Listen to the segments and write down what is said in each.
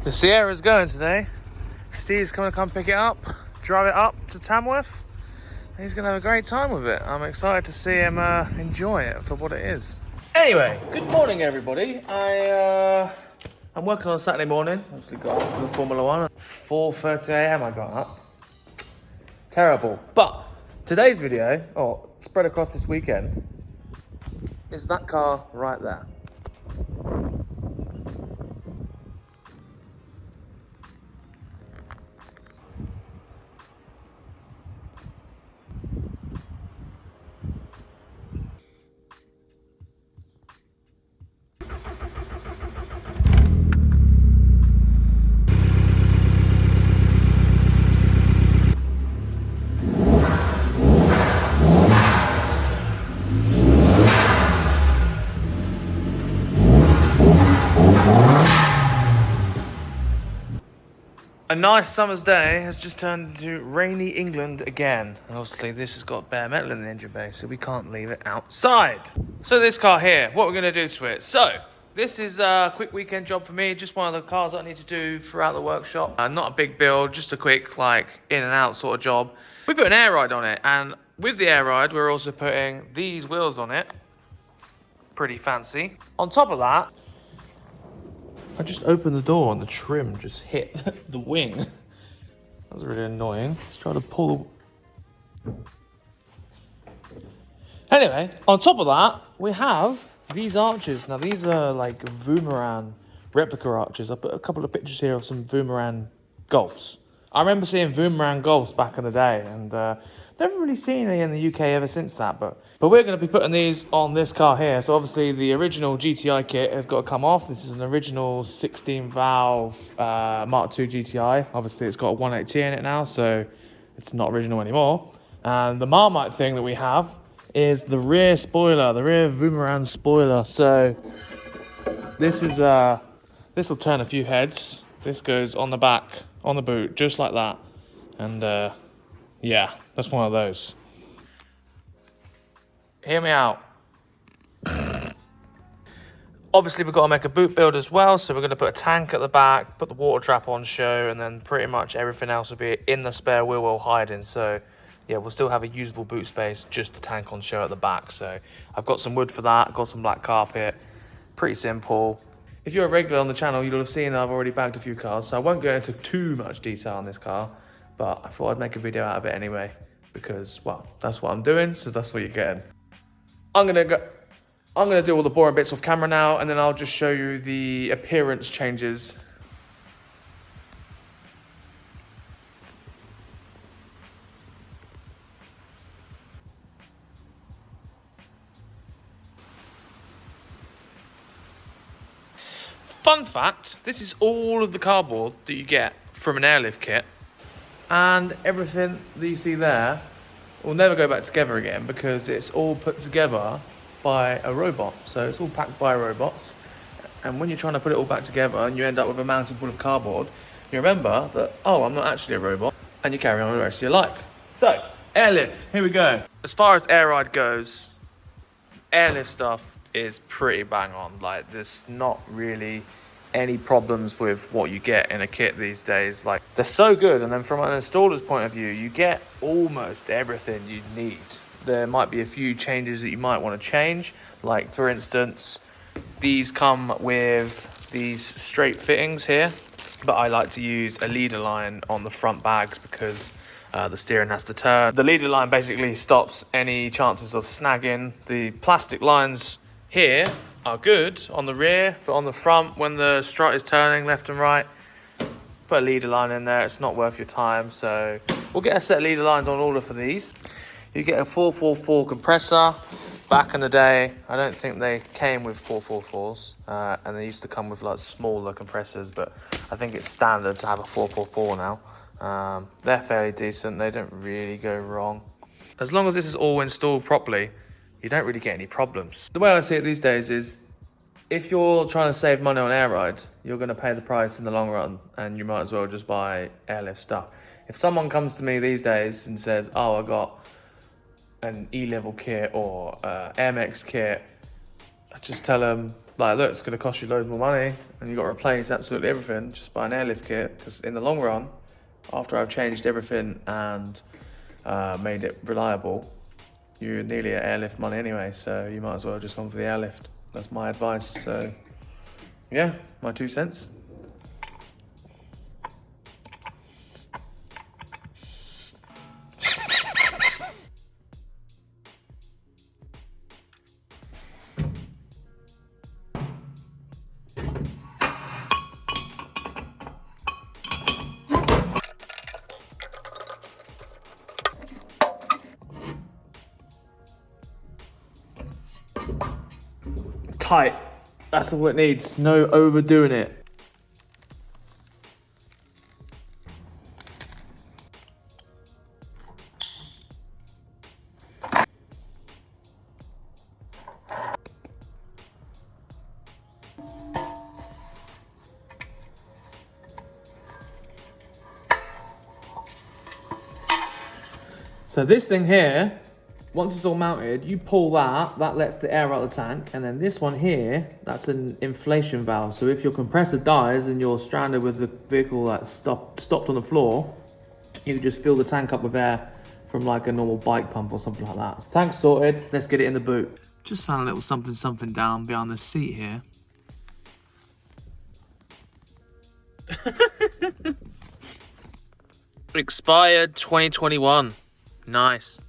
The Sierra's going today. Steve's going to come pick it up, drive it up to Tamworth. He's going to have a great time with it. I'm excited to see him enjoy it for what it is. Anyway, good morning everybody. I'm working on Saturday morning. Obviously got up for the Formula 1 at 4:30 a.m. I got up. Terrible. But today's video, or spread across this weekend, is that car right there. A nice summer's day has just turned into rainy England again. And obviously this has got bare metal in the engine bay, so we can't leave it outside. So this car here, what we're gonna do to it. So, this is a quick weekend job for me, just one of the cars that I need to do throughout the workshop. Not a big build, just a quick like in and out sort of job. We put an air ride on it, and with the air ride, we're also putting these wheels on it. Pretty fancy. On top of that, I just opened the door and the trim just hit the wing. That was really annoying. Let's try to pull. Anyway, on top of that, we have these arches. Now these are like Boomerang replica arches. I put a couple of pictures here of some Boomerang Golfs. I remember seeing Boomerang Golfs back in the day, and never really seen any in the UK ever since that. But we're going to be putting these on this car here. So obviously the original GTI kit has got to come off. This is an original 16 valve Mark II GTI. Obviously it's got a 180 in it now, so it's not original anymore. And the Marmite thing that we have is the rear spoiler, the rear Boomerang spoiler. So this is this will turn a few heads. This goes on the back, on the boot, just like that. And yeah, that's one of those. Hear me out. Obviously, we've got to make a boot build as well, so we're going to put a tank at the back, put the water trap on show, and then pretty much everything else will be in the spare wheel well hiding. So yeah, we'll still have a usable boot space, just the tank on show at the back. So I've got some wood for that, got some black carpet, pretty simple. If you're a regular on the channel, you'll have seen I've already bagged a few cars, so I won't go into too much detail on this car, but I thought I'd make a video out of it anyway, because, well, that's what I'm doing, so that's what you're getting. I'm gonna do all the boring bits off camera now, and then I'll just show you the appearance changes. Fun fact, this is all of the cardboard that you get from an Airlift Kit, and everything that you see there will never go back together again because it's all put together by a robot. So it's all packed by robots, and when you're trying to put it all back together and you end up with a mountain full of cardboard, you remember that, oh, I'm not actually a robot, and you carry on with the rest of your life. So, Airlift, here we go. As far as air ride goes, Airlift stuff is pretty bang on. Like, there's not really any problems with what you get in a kit these days. Like, they're so good, and then from an installer's point of view, you get almost everything you need. There might be a few changes that you might want to change, like for instance, these come with these straight fittings here, but I like to use a leader line on the front bags because the steering has to turn. The leader line basically stops any chances of snagging. The plastic lines here are good on the rear, but on the front, when the strut is turning left and right, put a leader line in there. It's not worth your time. So we'll get a set of leader lines on order for these. You get a 444 compressor. Back in the day, I don't think they came with 444s, and they used to come with like smaller compressors, but I think it's standard to have a 444 now. They're fairly decent. They don't really go wrong. As long as this is all installed properly, you don't really get any problems. The way I see it these days is, if you're trying to save money on air ride, you're going to pay the price in the long run, and you might as well just buy Airlift stuff. If someone comes to me these days and says, oh, I got an E-level kit or MX kit, I just tell them, Like, look, it's going to cost you loads more money, and you've got to replace absolutely everything just by an airlift kit. Because in the long run, after I've changed everything and made it reliable, you're nearly at airlift money anyway, so you might as well just go for the airlift. That's my advice. So yeah, my 2 cents. Tight. That's all it needs. No overdoing it. So this thing here, once it's all mounted, you pull that, that lets the air out of the tank, and then this one here, that's an inflation valve. So if your compressor dies and you're stranded with the vehicle that's stopped on the floor, you can just fill the tank up with air from like a normal bike pump or something like that. So tank's sorted, let's get it in the boot. Just found a little something down behind the seat here. Expired 2021. Nice.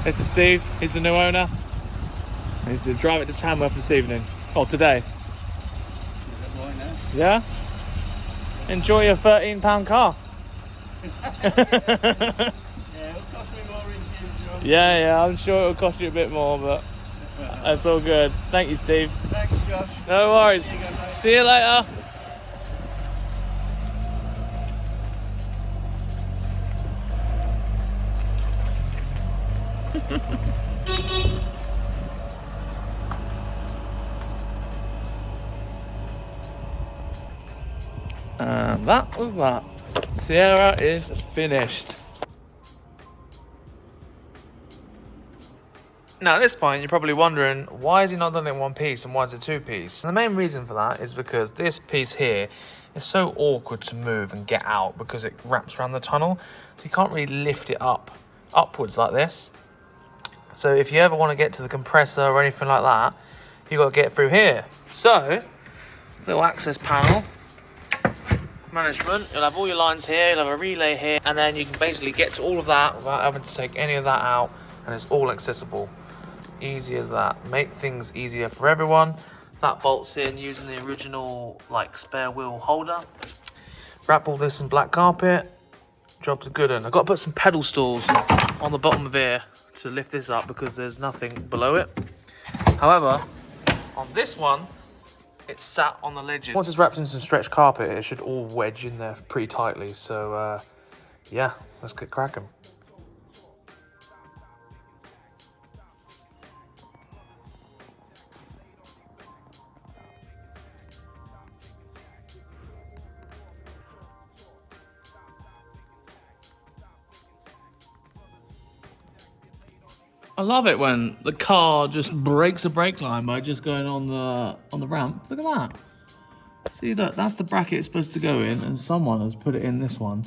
This is Steve, he's the new owner. He's to drive it to Tamworth this evening. Oh, today. Yeah? Enjoy your £13 car. Yeah, it'll cost me more in future. Yeah, I'm sure it'll cost you a bit more, but that's all good. Thank you, Steve. Thanks, Josh. No worries. See you later. And that was that. Sierra is finished. Now at this point you're probably wondering, why has he not done it in one piece and why is it two piece? And the main reason for that is because this piece here is so awkward to move and get out because it wraps around the tunnel, so you can't really lift it upwards like this. So if you ever want to get to the compressor or anything like that, you've got to get through here. So, little access panel, management, you'll have all your lines here, you'll have a relay here, and then you can basically get to all of that without having to take any of that out, and it's all accessible. Easy as that. Make things easier for everyone. That bolts in using the original like spare wheel holder. Wrap all this in black carpet. Job's a good one. I've got to put some pedal stalls on the bottom of here to lift this up because there's nothing below it. However, on this one, it's sat on the ledges. Once it's wrapped in some stretched carpet, it should all wedge in there pretty tightly. So yeah, let's get cracking. I love it when the car just breaks a brake line by just going on the ramp. Look at that. See, look, that's the bracket it's supposed to go in, and someone has put it in this one,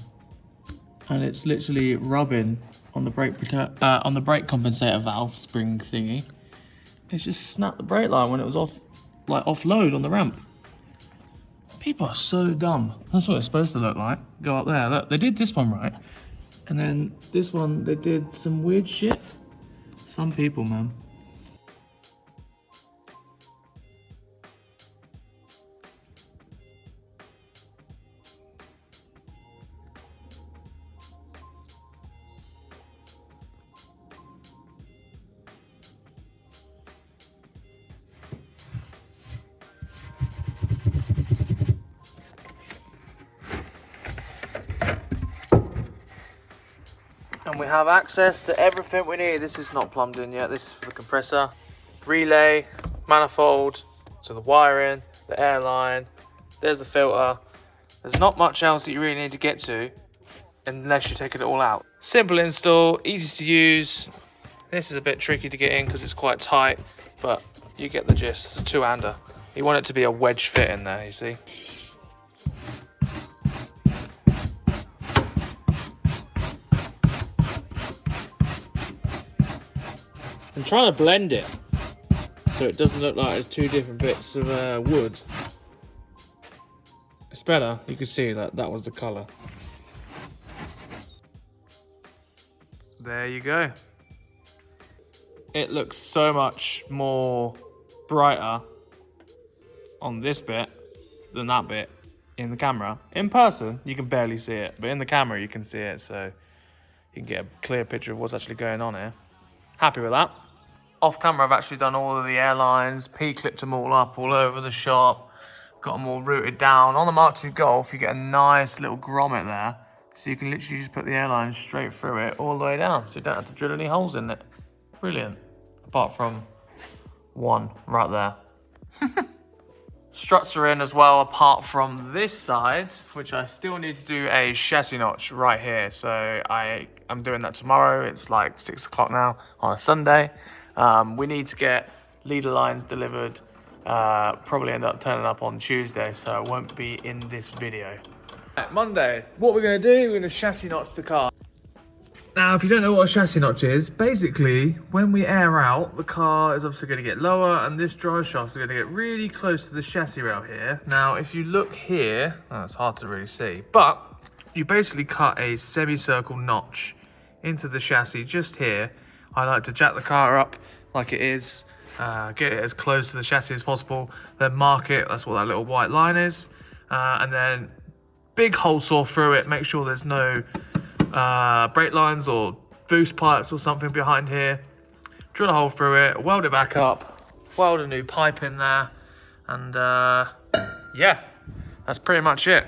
and it's literally rubbing on the brake on the brake compensator valve spring thingy. It's just snapped the brake line when it was off, like offload on the ramp. People are so dumb. That's what it's supposed to look like. Go up there. Look, they did this one right, and then this one they did some weird shit. Some people, man. And we have access to everything we need. This is not plumbed in yet. This is for the compressor, relay, manifold, so the wiring, the airline. There's the filter. There's not much else that you really need to get to unless you're taking it all out. Simple install, easy to use. This is a bit tricky to get in because it's quite tight, but you get the gist. It's a two-hander. You want it to be a wedge fit in there, you see. I'm trying to blend it so it doesn't look like it's two different bits of wood. It's better. You can see that was the colour. There you go. It looks so much more brighter on this bit than that bit in the camera. In person, you can barely see it, but in the camera you can see it, so you can get a clear picture of what's actually going on here. Happy with that. Off camera, I've actually done all of the airlines, P-clipped them all up all over the shop, got them all routed down. On the Mark II Golf, you get a nice little grommet there, so you can literally just put the airlines straight through it all the way down, so you don't have to drill any holes in it. Brilliant. Apart from one right there. Struts are in as well, apart from this side, which I still need to do a chassis notch right here. So I'm doing that tomorrow. It's like 6 o'clock now on a Sunday. We need to get leader lines delivered. Probably end up turning up on Tuesday, so it won't be in this video. Monday, what we're going to do, we're going to chassis notch the car. Now, if you don't know what a chassis notch is, basically, when we air out, the car is obviously going to get lower, and this drive shaft is going to get really close to the chassis rail here. Now, if you look here, it's hard to really see, but you basically cut a semicircle notch into the chassis just here. I like to jack the car up like it is, get it as close to the chassis as possible, then mark it, that's what that little white line is, and then big hole saw through it, make sure there's no brake lines or boost pipes or something behind here. Drill a hole through it, weld it back up, weld a new pipe in there, and yeah, that's pretty much it.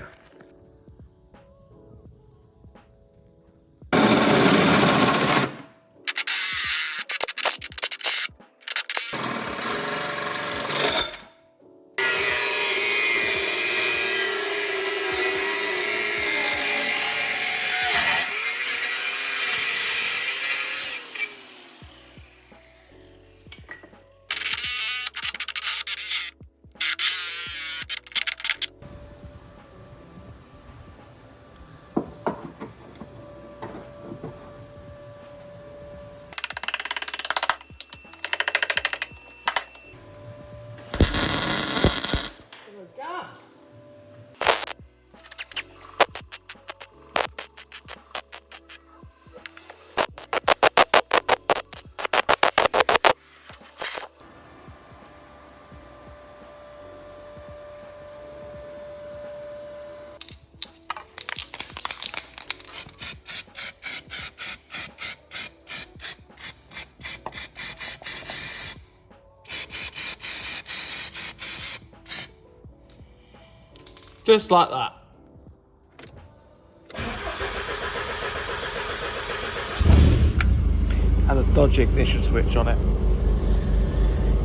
Just like that. Had a dodgy ignition switch on it.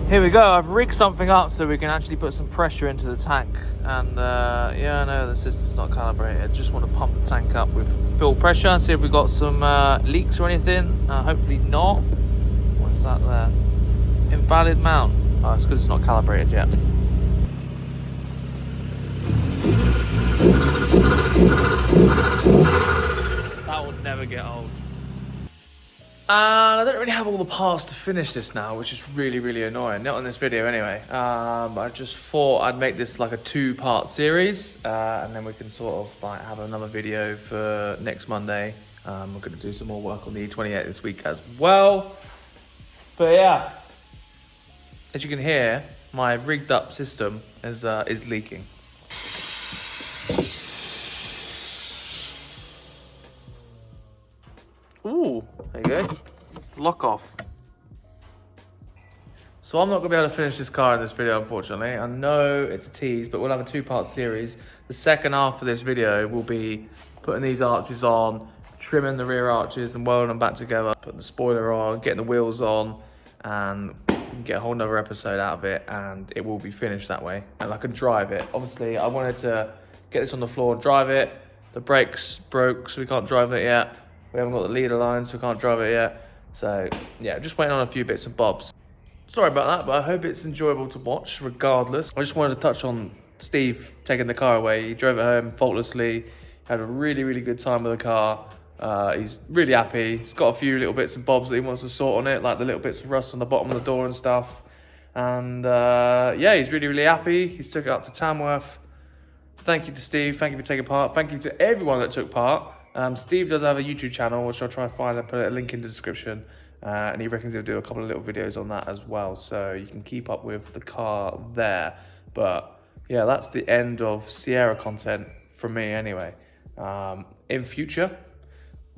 Here we go, I've rigged something up so we can actually put some pressure into the tank. And yeah, I know the system's not calibrated. Just want to pump the tank up with full pressure, see if we've got some leaks or anything. Hopefully not. What's that there? Invalid mount. Oh, it's because it's not calibrated yet. That will never get old. And I don't really have all the parts to finish this now, which is really, really annoying. Not on this video anyway. I just thought I'd make this like a 2-part series, and then we can sort of like have another video for next Monday. We're going to do some more work on the E28 this week as well. But yeah, as you can hear, my rigged up system is leaking. Ooh, there you go. Lock off. So I'm not gonna be able to finish this car in this video, unfortunately. I know it's a tease, but we'll have a 2-part series. The second half of this video will be putting these arches on, trimming the rear arches and welding them back together, putting the spoiler on, getting the wheels on, and get a whole nother episode out of it, and it will be finished that way. And I can drive it. Obviously, I wanted to get this on the floor and drive it. The brakes broke, so we can't drive it yet. We haven't got the leader line, so we can't drive it yet. So yeah, just waiting on a few bits and bobs. Sorry about that, but I hope it's enjoyable to watch regardless. I just wanted to touch on Steve taking the car away. He drove it home faultlessly, had a really, really good time with the car. He's really happy. He's got a few little bits and bobs that he wants to sort on it, like the little bits of rust on the bottom of the door and stuff. And yeah, he's really, really happy. He's took it up to Tamworth. Thank you to Steve. Thank you for taking part. Thank you to everyone that took part. Steve does have a YouTube channel, which I'll try and find and put a link in the description. And he reckons he'll do a couple of little videos on that as well. So you can keep up with the car there. But yeah, that's the end of Sierra content from me anyway. In future,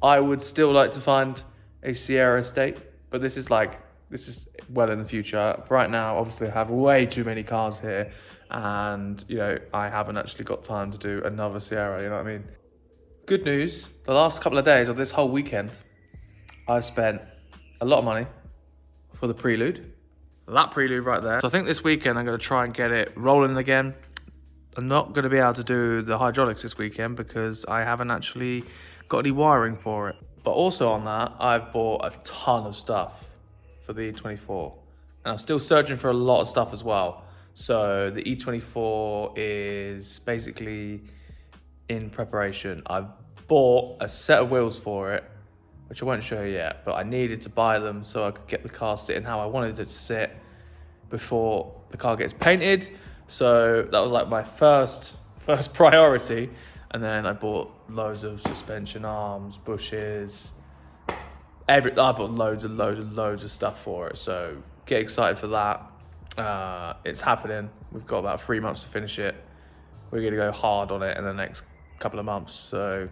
I would still like to find a Sierra estate, but this is well in the future. Right now, obviously I have way too many cars here, and you know, I haven't actually got time to do another Sierra, you know what I mean? Good news, the last couple of days, or this whole weekend, I've spent a lot of money for the Prelude. That Prelude right there. So I think this weekend I'm going to try and get it rolling again. I'm not going to be able to do the hydraulics this weekend because I haven't actually got any wiring for it. But also on that, I've bought a ton of stuff for the E24. And I'm still searching for a lot of stuff as well. So the E24 is basically in preparation. I've bought a set of wheels for it, which I won't show you yet, but I needed to buy them so I could get the car sitting how I wanted it to sit before the car gets painted. So that was like my first priority. And then I bought loads of suspension arms, bushes, I bought loads of stuff for it. So get excited for that. It's happening. We've got about 3 months to finish it. We're gonna go hard on it in the next couple of months. So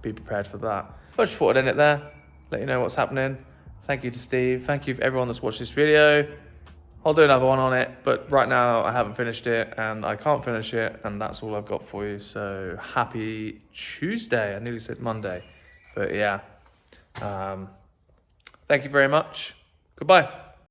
be prepared for that. I just thought I'd end it there, let you know what's happening. Thank you to Steve. Thank you for everyone that's watched this video. I'll do another one on it, but right now I haven't finished it and I can't finish it, and that's all I've got for you. So happy Tuesday. I nearly said Monday, but yeah. Thank you very much. Goodbye.